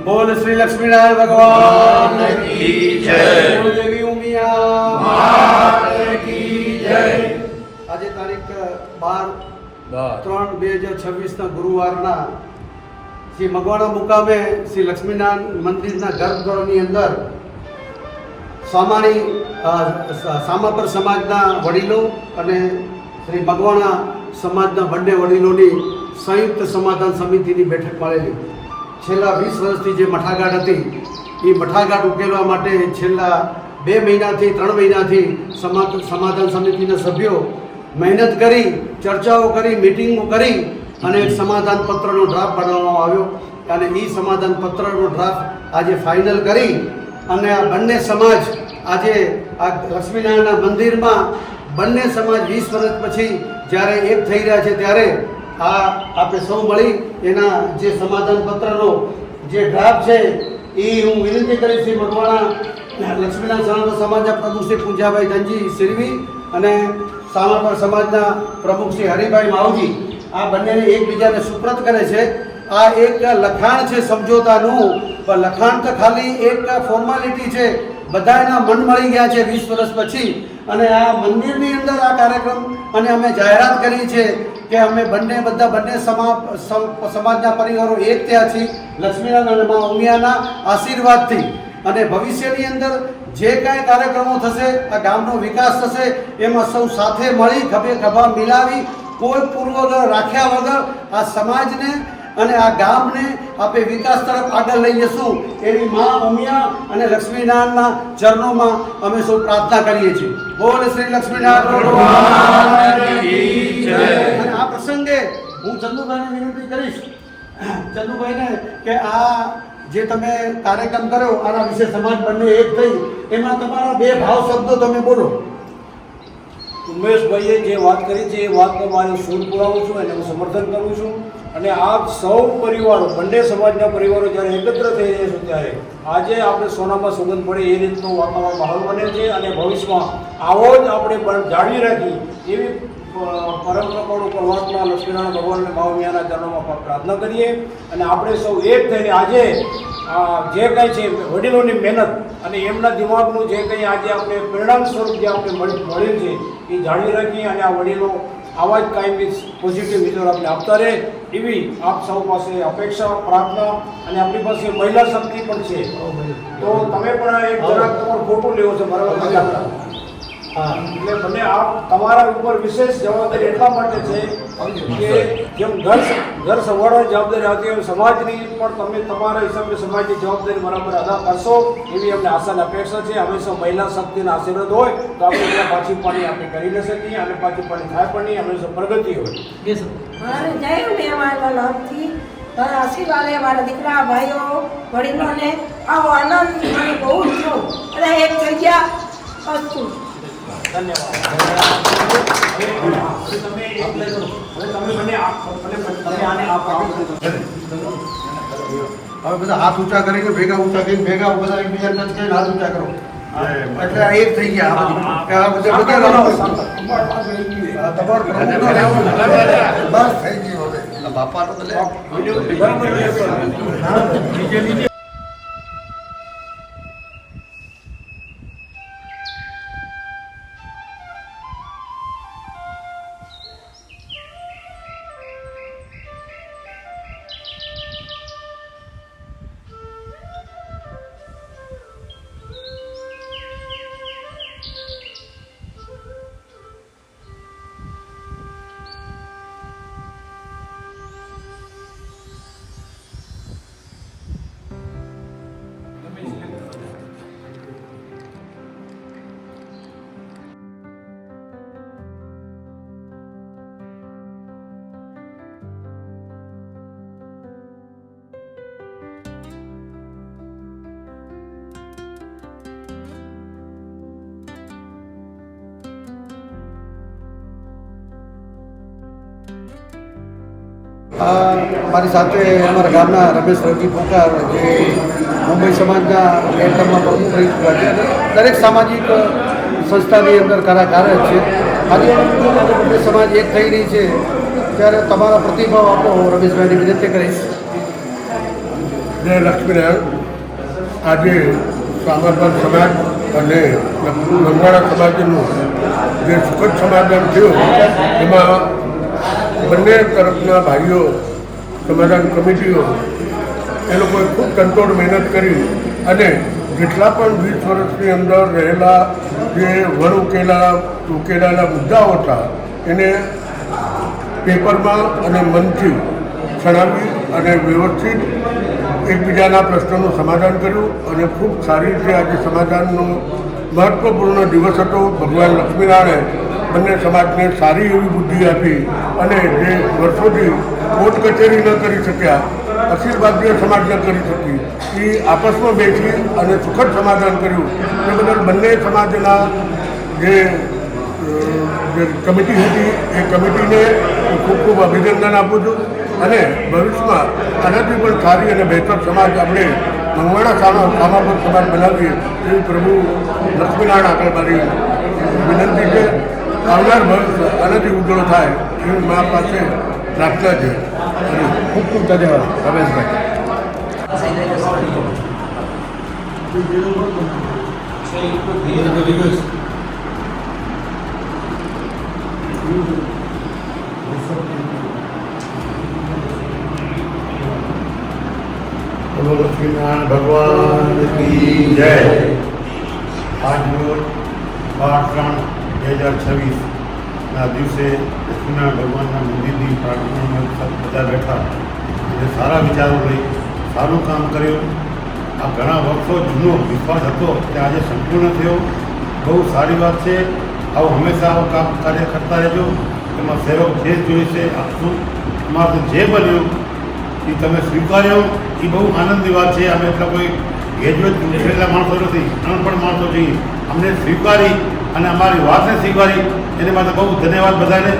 બોલ શ્રી લક્ષ્મીનારાયણ ભગવાન કી જય, બોલ દેવી ઉમિયા માત કી જય। આજે તારીખ 12/3/2026 ગુરુવારના શ્રી મગવાણા મુકામે શ્રી લક્ષ્મીનારાયણ મંદિરના ગર્ભગૃહની અંદર સામાપર સમાજના વડીલો અને શ્રી મગવાણા સમાજના બંને વડીલોની સંયુક્ત સમાધાન સમિતિની બેઠક મળેલી। છેલ્લા 20 વર્ષથી જે મઠાગાંઠ હતી એ મઠાગાંઠ ઉકેલવા માટે છેલ્લા 2 મહિનાથી 3 મહિનાથી સમાધાન સમિતિના સભ્યો મહેનત કરી, ચર્ચાઓ કરી, મિટિંગો કરી અને એક સમાધાન પત્રનો ડ્રાફ્ટ બનાવવામાં આવ્યો અને એ સમાધાન પત્રનો ડ્રાફ્ટ આજે ફાઇનલ કરી અને આ બંને સમાજ આજે આ લક્ષ્મીનારાયણના મંદિરમાં બંને સમાજ 20 વર્ષ પછી જ્યારે એક થઈ રહ્યા છે ત્યારે આપણે સૌ મળી એના જે સમાધાન પત્રનો જે ડ્રાફ્ટ છે એ હું વિનંતી કરીશ શ્રી મગવાણા લક્ષ્મીનારાયણ સમાજના પ્રમુખ શ્રી પૂંજાભાઈ ધનજી સિરવી અને સામાપર સમાજના પ્રમુખ શ્રી હરિભાઈ માવજી આ બંનેને એકબીજાને સુપ્રત કરે છે। આ એક લખાણ છે સમજોતાનું, પણ લખાણ તો ખાલી એક ફોર્માલિટી છે। બધા એના મન મળી ગયા છે 20 વર્ષ પછી અને આ મંદિરની અંદર આ કાર્યક્રમ અને અમે જાહેરાત કરી છે કે અમે બંને સમાજના પરિવારો એક થયા છીએ લક્ષ્મીનારાયણ અને મા ઉમિયાના આશીર્વાદથી અને ભવિષ્યની અંદર જે કાંઈ કાર્યક્રમો થશે, આ ગામનો વિકાસ થશે એમાં સૌ સાથે મળી ખભે ખભા મિલાવી કોઈ પૂર્વગ્રહ રાખ્યા વગર આ સમાજને અને આ ગામને આપણે વિકાસ તરફ આગળ લઈ જશું એવી મા ઉમિયા અને લક્ષ્મીનારાયણના ચરણોમાં અમે સૌ પ્રાર્થના કરીએ છીએ। બોલ શ્રી લક્ષ્મીનારાયણ ભગવાન કી જય। અને આ પ્રસંગે હું ચંદુભાઈને વિનંતી કરીશ, ચંદુભાઈને કે આ જે તમે કાર્યક્રમ કર્યો આના વિશે સમાજ બંને એક થઈ એમાં તમારા 2 ભાવ શબ્દો તમે બોલો। ઉમેશભાઈએ જે વાત કરી છે એ વાતનો મારી સૂર પુરાવું છું અને હું સમર્થન કરું છું અને આપ સૌ પરિવારો બંને સમાજના પરિવારો જ્યારે એકત્ર થઈ રહ્યા છે ત્યારે આજે આપણે સોનામાં સુગંધ પડે એ રીતનો વાતાવરણ માહોલ બને છે અને ભવિષ્યમાં આવો જ આપણે જાળવી રાખી એવી પરંપરાઓ પરમાત્મા લક્ષ્મીનારાયણ ભગવાન અને મા ઉમિયાના ચરણોમાં પ્રાર્થના કરીએ અને આપણે સૌ એક થઈને આજે જે કંઈ છે વડીલોની મહેનત અને એમના દિમાગનું જે કંઈ આજે આપણે પરિણામ સ્વરૂપ જે આપણે મળ્યું છે એ જાળવી રાખીએ અને આ વડીલો આવા જ કાયમી પોઝિટિવ વિચાર આપણે આપતા રહે એવી આપ સૌ પાસે અપેક્ષા, પ્રાર્થના અને આપણી પાસે મહિલા શક્તિ પણ છે તો તમે પણ એક જરાક તમારું ફોટો લેવો છે બરાબર? એટલે મને આપ તમારા ઉપર વિશેષ જવાબદારી એટલા માટે છે કે જેમ ઘર સંભાળવાની જવાબદારી આવતી હોય સમાજની પણ તમે તમારા હિસાબે સમાજની જવાબદારી બરાબર અદા કરશો એવી અમને આશા અને અપેક્ષા છે। હંમેશા મહિલા શક્તિના આશીર્વાદ હોય તો આપણે ત્યાં પાછી પાણી આપણે કરી ન શકીએ અને પાછી પાણી થાય પણ નહીં, હંમેશા પ્રગતિ હોય। મારે જય ઉમિયા નામથી આશીર્વાદ મારા દીકરા ભાઈઓ વડીલોને આવો આનંદ મને બહુ જ થયો અને એક થઈ ગયા અસ્તુ। ધન્યવાદ। હવે બધા હાથ ઊંચા કરીને ભેગા ઊંચા કરીને ભેગા બધા એકબીજા ટચ કરીને હાથ ઊંચા કરો એટલે એક થઈ ગયા બસ થઈ ગયું હવે બાપાનો અમારી સાથે અમારા ગામના રમેશ રવજી પોકાર જે મુંબઈ સમાજના કેન્દ્રમાં પ્રમુખ રહી ચૂક્યા છે અને દરેક સામાજિક સંસ્થાની અંદર કાર્યરત છે। આજે બંને સમાજ એક થઈ રહી છે ત્યારે તમારા પ્રતિભાવ આપો રમેશભાઈની વિનંતી કરીશ। જય લક્ષ્મીનારાયણ. આજે સામરપર સમાજ અને મંગળા સમાજનું જે સુખદ સમાધાન થયું એમાં બંને તરફના ભાઈઓ સમાધાન કમિટીઓ એ લોકોએ ખૂબ તનતોડ મહેનત કરી અને જેટલા પણ 20 વર્ષની અંદર રહેલા જે વણ ઉકેલાના મુદ્દાઓ હતા એને પેપરમાં અને મનથી છણાવી અને વ્યવસ્થિત એકબીજાના પ્રશ્નોનું સમાધાન કર્યું અને ખૂબ સારી રીતે આજે સમાધાનનો મહત્ત્વપૂર્ણ દિવસ હતો. ભગવાન લક્ષ્મીનારાયણે બંને સમાજને સારી એવી બુદ્ધિ આપી અને જે વર્ષોથી કોર્ટ કચેરી ન કરી શક્યા, અખિલ ભારતીય સમાજ ન કરી શકી, એ આપસમાં બેસી અને સુખદ સમાધાન કર્યું. એ બદલ બંને સમાજના જે કમિટી હતી એ કમિટીને હું ખૂબ ખૂબ અભિનંદન આપું છું અને ભવિષ્યમાં આનાથી પણ સારી અને બહેતર સમાજ આપણે મંગળા સામાપર સમાજ બનાવીએ એવી પ્રભુ લક્ષ્મીનારાયણ આગળ મારી વિનંતી છે. આવનાર ભવિષ્ય આનાથી ઉજ્જવળ થાય એવી મા પાસે પ્રાર્થના છે. ખૂબ ખૂબ ધન્યવાદ રમેશભાઈ. બોલો લક્ષ્મીનારાયણ ભગવાન કી જય. આજરોજ 12/3/2026ના દિવસે લક્ષ્મીનારાયણ ભગવાનના મંદિરની પ્રાર્થનામાં બધા બેઠા અને સારા વિચારો લઈ સારું કામ કર્યું. આ ઘણા વર્ષો જૂનો વિશ્વાસ હતો કે આજે સંપૂર્ણ થયો. બહુ સારી વાત છે. આવું હંમેશા આવું કામ કાર્ય કરતા રહેજો. એમાં સેવક જે જોઈશે આપશું. તમારું જે બન્યું એ તમે સ્વીકાર્યો એ બહુ આનંદની વાત છે. અમે એટલા કોઈ ગ્રેજ્યુએટ ઉછરેલા માણસો નથી, અનપણ માણસો છીએ. અમને સ્વીકારી અને અમારી વાતને સ્વીકારી એને માટે બહુ ધન્યવાદ બધાને.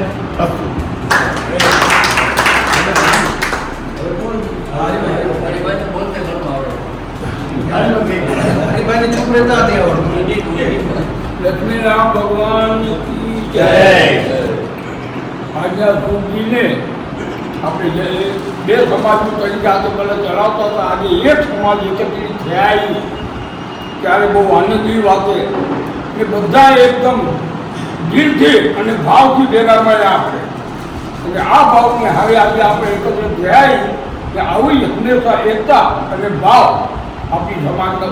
લક્ષ્મીનારાયણ ભગવાન કી જય. આજના ગુરુજીને આપણે જે બે સમાજનું તરીકે આ તો પહેલાં ચલાવતા હતા, આજે એક સમાજ એકત્રિત થયા ત્યારે બહુ આનંદની વાત છે કે બધા એકદમ દિલથી અને ભાવથી ભેગા મળ્યા આપણે. અને આ ભાવને હવે આજે આપણે એકત્રિત થયા કે આવી હંમેશા એકતા અને ભાવ આપણી સમાજનો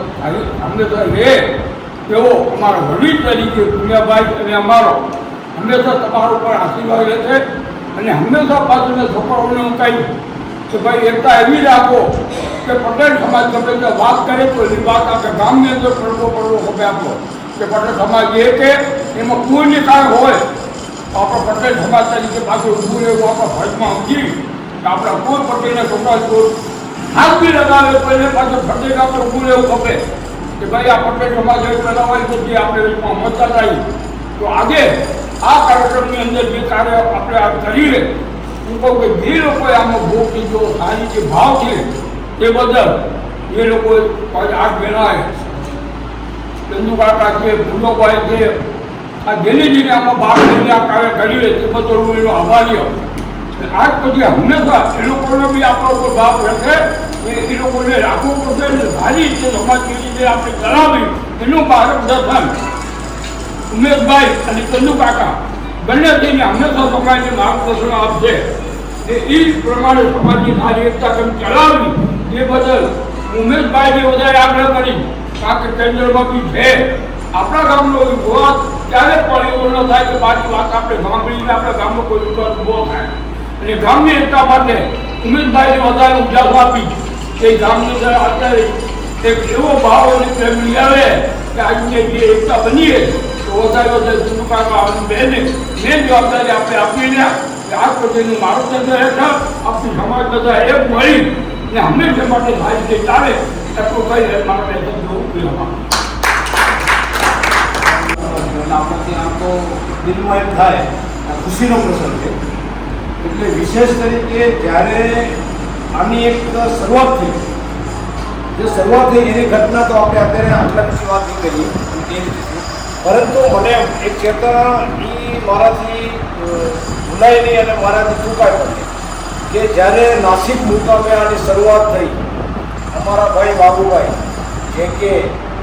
હંમેશા રહે એવો અમારા વડીલ તરીકે પુણ્યાભાઈ અને અમારો હંમેશા તમારા ઉપર આશીર્વાદ રહેશે. અને હંમેશા પાછળના છોકરાઓને હું કહ્યું કે ભાઈ એકતા એવી રાખો કે પટેલ સમાજ ગમે તે વાત કરે તો એની વાત આપણે ગામની અંદર પડવો ખબર આપો કે પટેલ સમાજ એ કે એમાં કોઈને કાંઈ હોય તો આપણે પટેલ સમાજ તરીકે પાછું ઊભું રહેવું આપણા ફરજમાં સમજી કે આપણા કોઈ પટેલના છોકરા કોઈ હાથ બી લગાવે તો એને પાછું પટેલ આપણે ઊભું રહેવું ખપે કે ભાઈ આ પટેલ સમાજ પહેલાં હોય તો જે આપણે મતદાર આવી. તો આજે આ કાર્યક્રમની અંદર જે કાર્ય આપણે આ કરીએ હું કહું કે જે લોકોએ આમાં ભોગ લીધો, સારી જે ભાવ છે એ બદલ એ લોકોએ આજ બેનાય ચંદુકાકા છે, ભૂલોભાઈ છે, આ જેને જેને આમાં ભાગ લઈને આ કાર્ય કરીએ તે બદલ હું એનો આભારી હોઉં. આજ પછી હંમેશા એ લોકોનો બી આપણા ઉપર ભાવ રહેશે એ લોકોને રાખવું પડશે અને સારી રીતે સમાજની રીતે આપણે ચલાવી એનું માર્ગદર્શન ઉમેશભાઈ અને ચંદુકાકા બંને થઈને હંમેશા સમાજને માર્ગદર્શન આપશે. એ પ્રમાણે સમાજની સારી એકતા કેમ ચલાવવી એ બદલ ઉમેશભાઈને વધારે આગ્રહ કરી કારણ કે કેન્દ્રમાં બી છે આપણા ગામનો વિવાદ ક્યારે પણ એવો ન થાય કે બાકી વાત આપણે સાંભળીને આપણા ગામનો કોઈ વિવાદ ઊભો થાય. અને ગામની એકતા માટે ઉમેશભાઈને વધારે ઉજાસ આપી કે ગામની અંદર અત્યારે એક એવો ભાવ અને પ્રેમ લઈ આવે કે આજની જે એકતા બનીએ વધારે ચંદુકાકા બહેને મેં જવાબદારી આપણે આપી રહ્યા કે આ પ્રત્યેનું માર્ગદર્શન હેઠળ આપણી સમાજ બધા એક મળી ને હંમેશા માટે સારી રીતે ચાલે એટલું કઈ મારા આપણને આમ તો દિલમાં એમ થાય ખુશીનો પ્રસંગ છે. એટલે વિશેષ તરીકે જ્યારે આની એક શરૂઆત થઈ એની ઘટના તો આપણે અત્યારે આટલા બધી વાત નહીં કરીએ, પરંતુ મને એક ચેતના એ મારાથી ભૂલાય નહીં અને મારાથી ચૂકાય પણ કે જ્યારે નાસિક મુકામે આની શરૂઆત થઈ અમારા ભાઈ બાબુભાઈ જે કે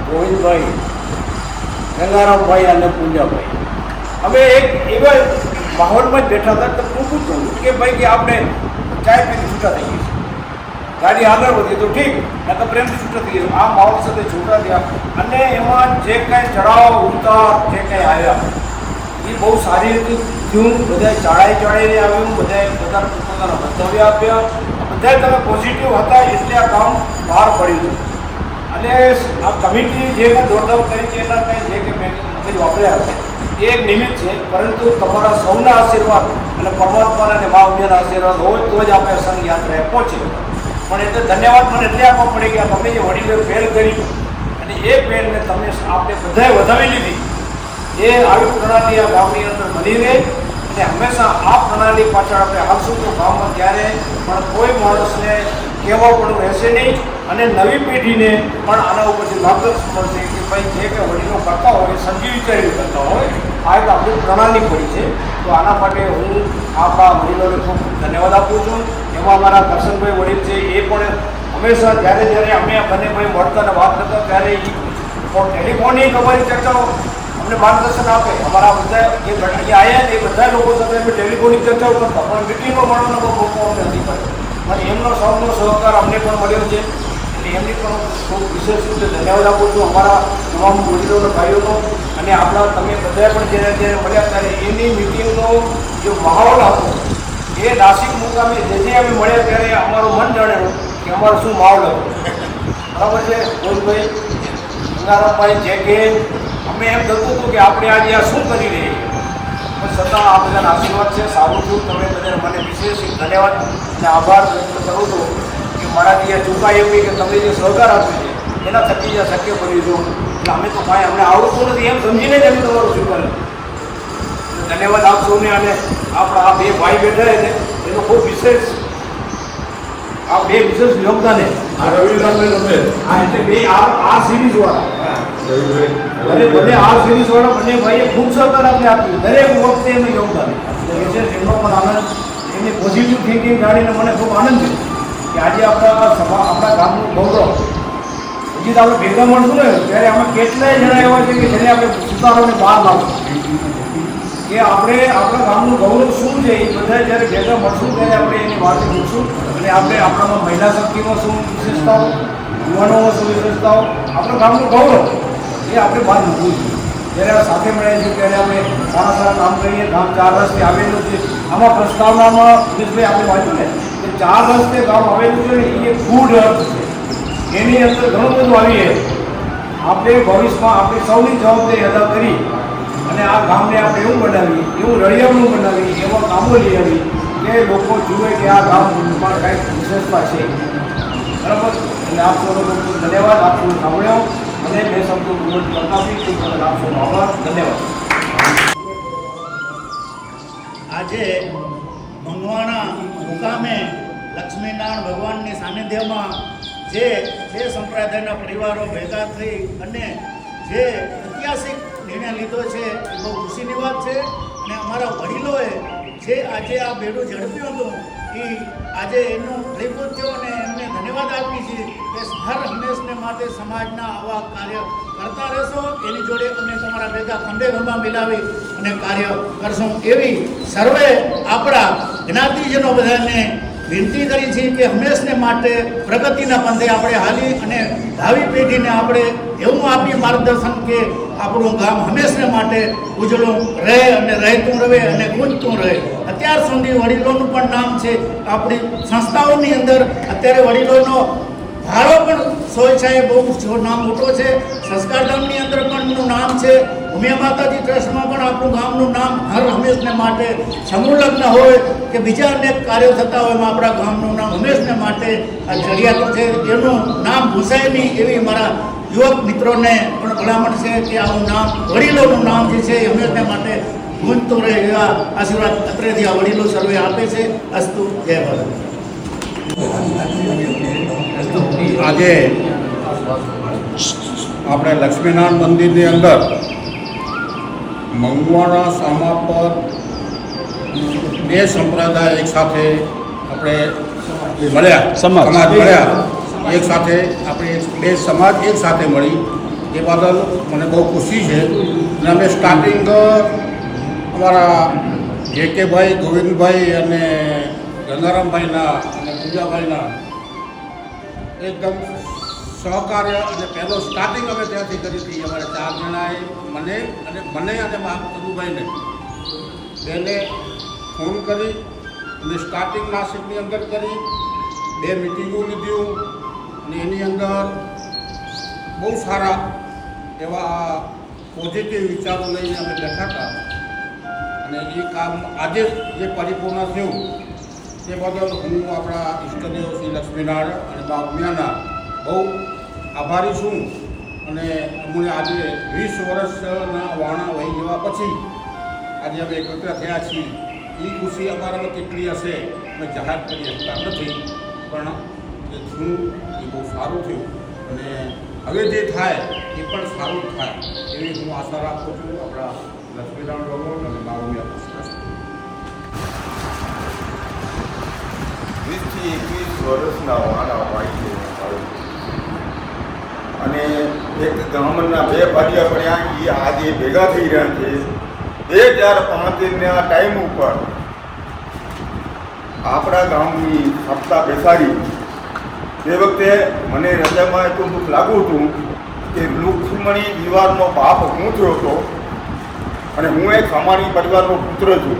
ગોવિંદભાઈ, ગંગારામભાઈ અને પૂંજાભાઈ, અમે એક એવા માહોલમાં જ બેઠા હતા તો હું પૂછું કે ભાઈ કે આપણે ચાય પીને છૂટા થઈ ગઈ, ગાડી આગળ વધી તો ઠીક, નહીં તો પ્રેમથી છૂટા થઈ ગયું. આ માહોલ સાથે છૂટા થયા અને એમાં જે કાંઈ ચઢાવ ઉતાર જે કાંઈ આવ્યા એ બહુ સારી રીતે થયું. બધાએ ચડાઈને આવ્યું, બધાએ પોતાના મંતવ્ય આપ્યા, બધાએ તમે પોઝિટિવ હતા એટલે આ કામ બહાર પડ્યું. અને આ કમિટી જે કંઈ દોડધામ કરી છે એના કંઈ જે કંઈ મગજ વાપર્યા હતા એ એક નિમિત્ત છે, પરંતુ તમારા સૌના આશીર્વાદ અને પરમાત્માના અને મા ઉમિયાના આશીર્વાદ હોય તો જ આપણે સંઘ યાત્રાએ પહોંચે. પણ એટલે ધન્યવાદ મને એટલે આપવા પડે કે તમે જે વડીલોએ પહેલ કરી અને એ પહેલને તમે આપણે બધાએ વધાવી લીધી, એ આવી પ્રણાલી આ ગામની અંદર બની રહે અને હંમેશા આ પ્રણાલી પાછળ આપણે હાલશું તો ગામમાં ક્યારે પણ કોઈ માણસને કહેવા પણ રહેશે નહીં અને નવી પેઢીને પણ આના ઉપરથી માર્ગદર્શન મળશે કે ભાઈ જે કંઈ વડીલો કરતા હોય સમજી વિચારી કરતા હોય આ એક આપણી પ્રણાલી પડી છે. તો આના માટે હું આપણા વડીલોને ખૂબ ધન્યવાદ આપું છું. એમાં અમારા કરશનભાઈ વડીલ છે એ પણ હંમેશા જ્યારે અમે બંને ભાઈ મળતા અને વાત કરતા ત્યારે ટેલિફોનની અમારી ચર્ચાઓ અમને માર્ગદર્શન આપે. અમારા બધા જે અહીંયા આવ્યા ને એ બધા લોકો સાથે અમે ટેલિફોનિક ચર્ચાઓ કરતા, પણ મિટિંગમાં મળવાનો કોઈ મોકો અમને નથી મળ્યો. અને એમનો સૌનો સહકાર અમને પણ મળ્યો છે એટલે એમની પણ ખૂબ વિશેષ રીતે ધન્યવાદ આપું છું અમારા તમામ વડીલોનો ભાઈઓનો. અને આપણા તમે બધા પણ જ્યારે મળ્યા ત્યારે એની મિટિંગનો જે માહોલ હતો એ નાસિક મુકામે જે અમે મળ્યા ત્યારે અમારું મન જાણેલું કે અમારો શું માહોલ હતો. બરાબર છે ગોવિંદભાઈ, ગંગારામભાઈ, જે કે અમે એમ થતું હતું કે આપણે આજે આ શું કરી રહીએ, પણ છતાં આ બધાના આશીર્વાદ છે. સારું છું, તમે બધાને મને વિશેષ ધન્યવાદ અને આભાર વ્યક્ત કરું છું કે મારાથી આ ચૂકાઈ એવી કે તમે જે સહકાર આપ્યો છે એના થકી જે શક્ય બન્યું છું. એટલે અમે તો કાંઈ અમને આવડતું નથી એમ સમજીને જ અમે તમારું સ્વીકાર ધન્યવાદ આપશો ને. અને આપણા આ બે ભાઈ બેઠા છે એનો ખૂબ વિશેષ આ બે વિશેષ યોગદાન છે. આ રવિરામભાઈ રમે આ એટલે બે આ સિરીઝવાળા અને બંને આ સિરીઝવાળા બંને ભાઈએ ખૂબ સહકાર આપણે આપ્યું, દરેક વખતે એનું યોગદાન. વિશેષ એમનો પણ આનંદ, એમની પોઝિટિવ થિંકિંગ જાણીને મને ખૂબ આનંદ છે કે આજે આપણા ગામનું ગૌરવ હજી તો આપણે ભેગા મળશું ને ત્યારે અમે કેટલાય જણા એવા છે કે જેને આપણે સુધારોને બહાર લાવશું કે આપણે આપણા ગામનું ગૌરવ શું છે એ બધા જ્યારે ભેગા મળશું ત્યારે આપણે એની વાત મૂકશું. અને આપણે આપણામાં મહિલા શક્તિમાં શું વિશેષતાઓ, યુવાનોમાં શું વિશેષતાઓ, આપણા ગામનું ગૌરવ એ આપણે બહાર મૂકવું જોઈએ. જ્યારે આ સાથે મળ્યા છીએ ત્યારે આપણે સારા સારા કામ કરીએ. ગામ 4 રસ્તે આવેલું છે, આમાં પ્રસ્તાવનામાં દિનેશભાઈ આપણે વાંચ્યું ને કે 4 રસ્તે ગામ આવેલું છે ને એ ગુડ અર્થ છે, એની અંદર ઘણું બધું આવીએ. આપણે ભવિષ્યમાં આપણી સૌની જવાબદારી અદા કરી અને આ ગામને આપણે એવું બનાવીએ, એવું રળિયામણું બનાવીએ, એવા કામો લઈ આવી કે લોકો જુએ કે આ ગામમાં કાંઈક વિશેષતા છે. બરાબર? એટલે આપ સૌનો ખૂબ ખૂબ ધન્યવાદ. આપ સૌને સાંભળ્યો અને બે શબ્દો પ્રકાશી તે બદલ આપ સૌનો આભાર. ધન્યવાદ. આજે મંગવાણા મુકામે લક્ષ્મીનારાયણ ભગવાનની સાનિધ્યમાં જે બે સંપ્રદાયના પરિવારો ભેગા થઈ અને જે ઐતિહાસિક નિર્ણય લીધો છે એ બહુ ખુશીની વાત છે. અને અમારા વડીલોએ જે આજે આ બેડું ઝડપ્યું હતું એ આજે એનું ફળીભૂત થયો અને એમને ધન્યવાદ આપી છે કે હર હંમેશને માટે સમાજના આવા કાર્ય કરતા રહેશો. એની જોડે અમે તમારા ભેગા ખંભે ખંભા મિલાવી અને કાર્ય કરશું એવી સર્વે આપણા જ્ઞાતિજનો બધાને વિનંતી કરી છે કે હંમેશને માટે પ્રગતિના પંથે આપણે હાલી અને ભાવિ પેઢીને આપણે એવું આપી માર્ગદર્શન કે આપણું ગામ હંમેશને માટે ઉજળું રહે અને રહેતું રહે અને ગુંજતું રહે. અત્યાર સુધી વડીલોનું પણ નામ છે. આપણી સંસ્થાઓની અંદર અત્યારે વડીલોનો ફાળો પણ સ્વેચ્છાએ બહુ નામ મોટો છે. સંસ્કારધામની અંદર પણ એનું નામ છે. ઉમિયા માતાજી ટ્રસ્ટમાં પણ આપણું ગામનું નામ હર હંમેશને માટે સમૂહ લગ્ન હોય કે બીજા અનેક કાર્યો થતા હોય એમાં આપણા ગામનું નામ હંમેશને માટે આ જડિયાતો છે એનું નામ ભૂસાય નહીં એવી મારા યુવક મિત્રોને પણ ભલામણ છે કે આવું નામ વડીલોનું નામ જે છે એ હંમેશને માટે ગુંજતું રહે એવા આશીર્વાદ અત્રેથી આ વડીલો સર્વે આપે છે. અસ્તુ જય ભારત. આજે આપણે લક્ષ્મીનારાયણ મંદિરની અંદર મંગવાણા સામાપર બે સંપ્રદાય એક સાથે આપણે મળ્યા, સમાજ મળ્યા એક સાથે આપણે બે સમાજ એક સાથે મળી એ બદલ મને બહુ ખુશી છે. અને અમે સ્ટાર્ટિંગ અમારા જેકેભાઈ, ગોવિંદભાઈ અને ગંગારામભાઈના અને પૂજાભાઈના એકદમ સહકાર્ય અને પહેલો સ્ટાર્ટિંગ અમે ત્યાંથી કરી હતી. અમારે 4 જણાએ મને અને ચંદુભાઈને બેને ફોન કરી અને સ્ટાર્ટિંગ નાસિકની અંદર કરી 2 મિટિંગો લીધી અને એની અંદર બહુ સારા એવા પોઝિટિવ વિચારો લઈને અમે બેઠા હતા અને એ કામ આજે જે પરિપૂર્ણ થયું તે બદલ હું આપણા ઈષ્ટદેવ શ્રી લક્ષ્મીનારાયણ અને બા ઉમિયાના બહુ આભારી છું. અને અમને આજે 20 વર્ષના વાણા વહી જવા પછી આજે અમે એકત્ર થયા છીએ. એ ખુશી અમારામાં કેટલી હશે અમે જાહેર કરી શકતા નથી, પણ એ થયું એ બહુ સારું થયું અને હવે જે થાય એ પણ સારું થાય એવી હું આશા રાખું છું. આપણા લક્ષ્મીનારાયણ ભગવાન અને બા ઉમિયા 20 થી 21 વર્ષના વાણા વાળી અને એક ગામના 2 ભાગ્યા પડ્યા એ આજે ભેગા થઈ રહ્યા છે. 2005ના ટાઈમ ઉપર આપણા ગામની સપ્તાહ બેસાડી તે વખતે મને હૃદયમાં એટલું દુઃખ લાગ્યું હતું કે લુક્ષ્મણી દિવારનો બાપ હું થયો હતો અને હું એક સામાન્ય પરિવારનો પુત્ર છું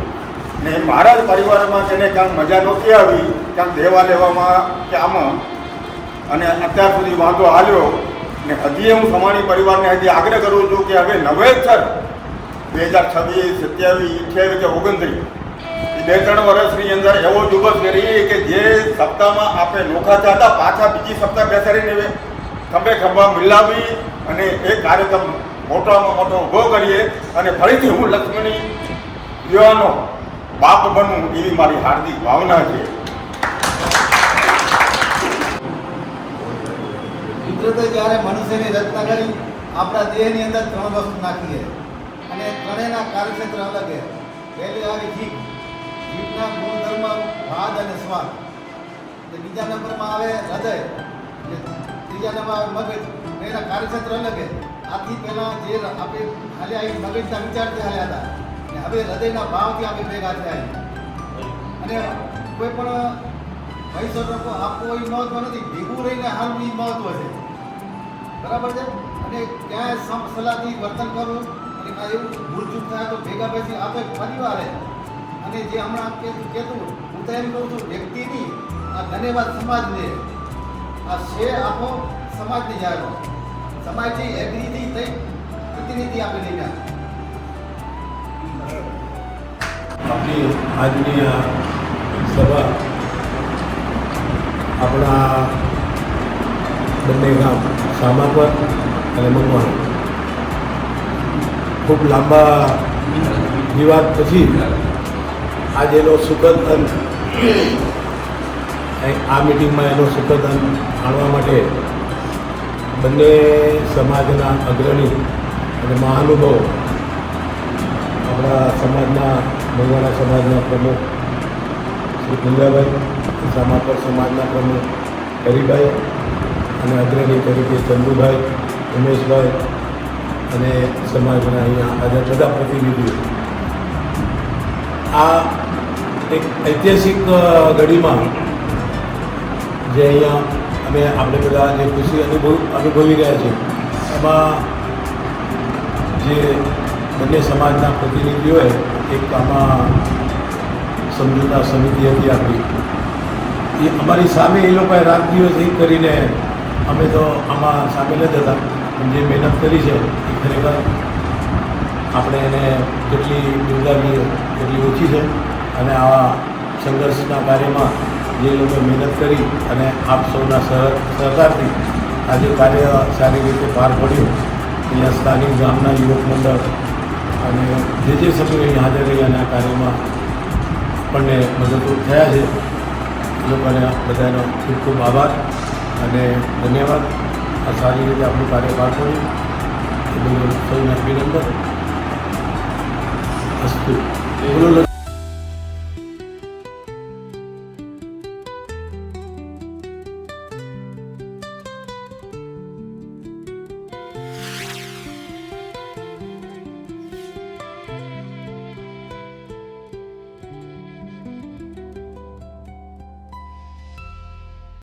ને મારા જ પરિવારમાં તેને ક્યાંક મજા નહોતી આવી, ક્યાંક દેવા લેવામાં કે આમાં, અને અત્યાર સુધી વાંધો હાલ્યો ને હજી હું સમાણી પરિવારને હજી આગ્રહ કરું છું કે હવે નવેસર 2026, 27, 28 કે 29 એ 2-3 વર્ષની અંદર એવો જુબસ કરીએ કે જે સપ્તાહમાં આપણે નોખાતા હતા પાછા બીજી સપ્તાહ બેસાડીને ખંભે ખંભા મિલાવી અને એ કાર્યક્રમ મોટામાં મોટો ઊભો કરીએ અને ફરીથી હું લક્ષ્મણી યુવાનો બાપ બનું એવી મારી હાર્દિક ભાવના છે. કુદરતે જ્યારે મનુષ્યની રચના કરી આપણા દેહની અંદર 3 વસ્તુ નાખી છે અને ત્રણેયના કાર્યક્ષેત્ર અલગ છે. પહેલી આવી જીભ, જીભના ગુણધર્મ સ્વાદ અને સ્વાદ. બીજા નંબરમાં આવે હૃદય, ત્રીજા નંબર આવે મગજ. એના કાર્યક્ષેત્ર અલગ છે. આથી પહેલાં જે આપણે ખાલી આવી મગજના વિચારથી હાલ્યા હતા અને હવે હૃદયના ભાવથી આપણે ભેગા થયા. અને કોઈ પણ પૈસો આપવો એ મહત્વ નથી, ભેગું રહીને હાલવું એ મહત્વ છે. બરાબર છે. અને ક્યાંય સલાહથી વર્તન કરવું અને કાંઈ એવું ભૂલચૂક થાય તો ભેગા બેસી આ તો એક પરિવાર છે. અને જે હમણાં કહેતું હું તો એમ કહું છું વ્યક્તિની આ ધન્યવાદ સમાજને, આ છે આખો સમાજની જાહેર સમાજથી એગ્રીથી થઈ પ્રતિનિધિ આપી લઈને આપણી આજની આ સભા આપણા બંને ગામ સામાપર અને મગવાણ ખૂબ લાંબા વિવાદ પછી આજે એનો સુખદ અંત, આ મિટિંગમાં એનો સુખદ અંત આણવા માટે બંને સમાજના અગ્રણી અને મહાનુભાવો આપણા સમાજના મગવાણા સમાજના પ્રમુખ શ્રી પુંજાભાઈ, સામાપર સમાજના પ્રમુખ હરિભાઈ અને અગ્રણી તરીકે ચંદુભાઈ, ઉમેશભાઈ અને સમાજના અહીંયા હાજર બધા પ્રતિનિધિઓ આ એક ઐતિહાસિક ઘડીમાં જે અહીંયા અમે આપણે બધા જે ખુશી અનુભવી રહ્યા છીએ એમાં જે બંને સમાજના પ્રતિનિધિઓએ એક આમાં સમજૂતા સમિતિ હતી આપણી, એ અમારી સામે એ લોકોએ રાત દિવસ એક કરીને અમે તો આમાં સામેલ જ હતા. જે મહેનત કરી છે એ ખરેખર આપણે એને જેટલી બિરદાવીએ એટલી ઓછી છે. અને આવા સંઘર્ષના કાર્યમાં જે લોકોએ મહેનત કરી અને આપ સૌના સહકારથી આજે કાર્ય સારી રીતે પાર પડ્યું. અહીંયા સ્થાનિક ગામના યુવક મંડળ અને જે સભ્યો અહીં હાજર રહ્યા અને આ કાર્યમાં આપણને મદદરૂપ થયા છે એ લોકોને બધાનો ખૂબ ખૂબ આભાર અને ધન્યવાદ. આ સારી રીતે આપણું કાર્ય પાર પડ્યું એ બદલ સૌને અભિનંદન. અસ્તુ. બોલો.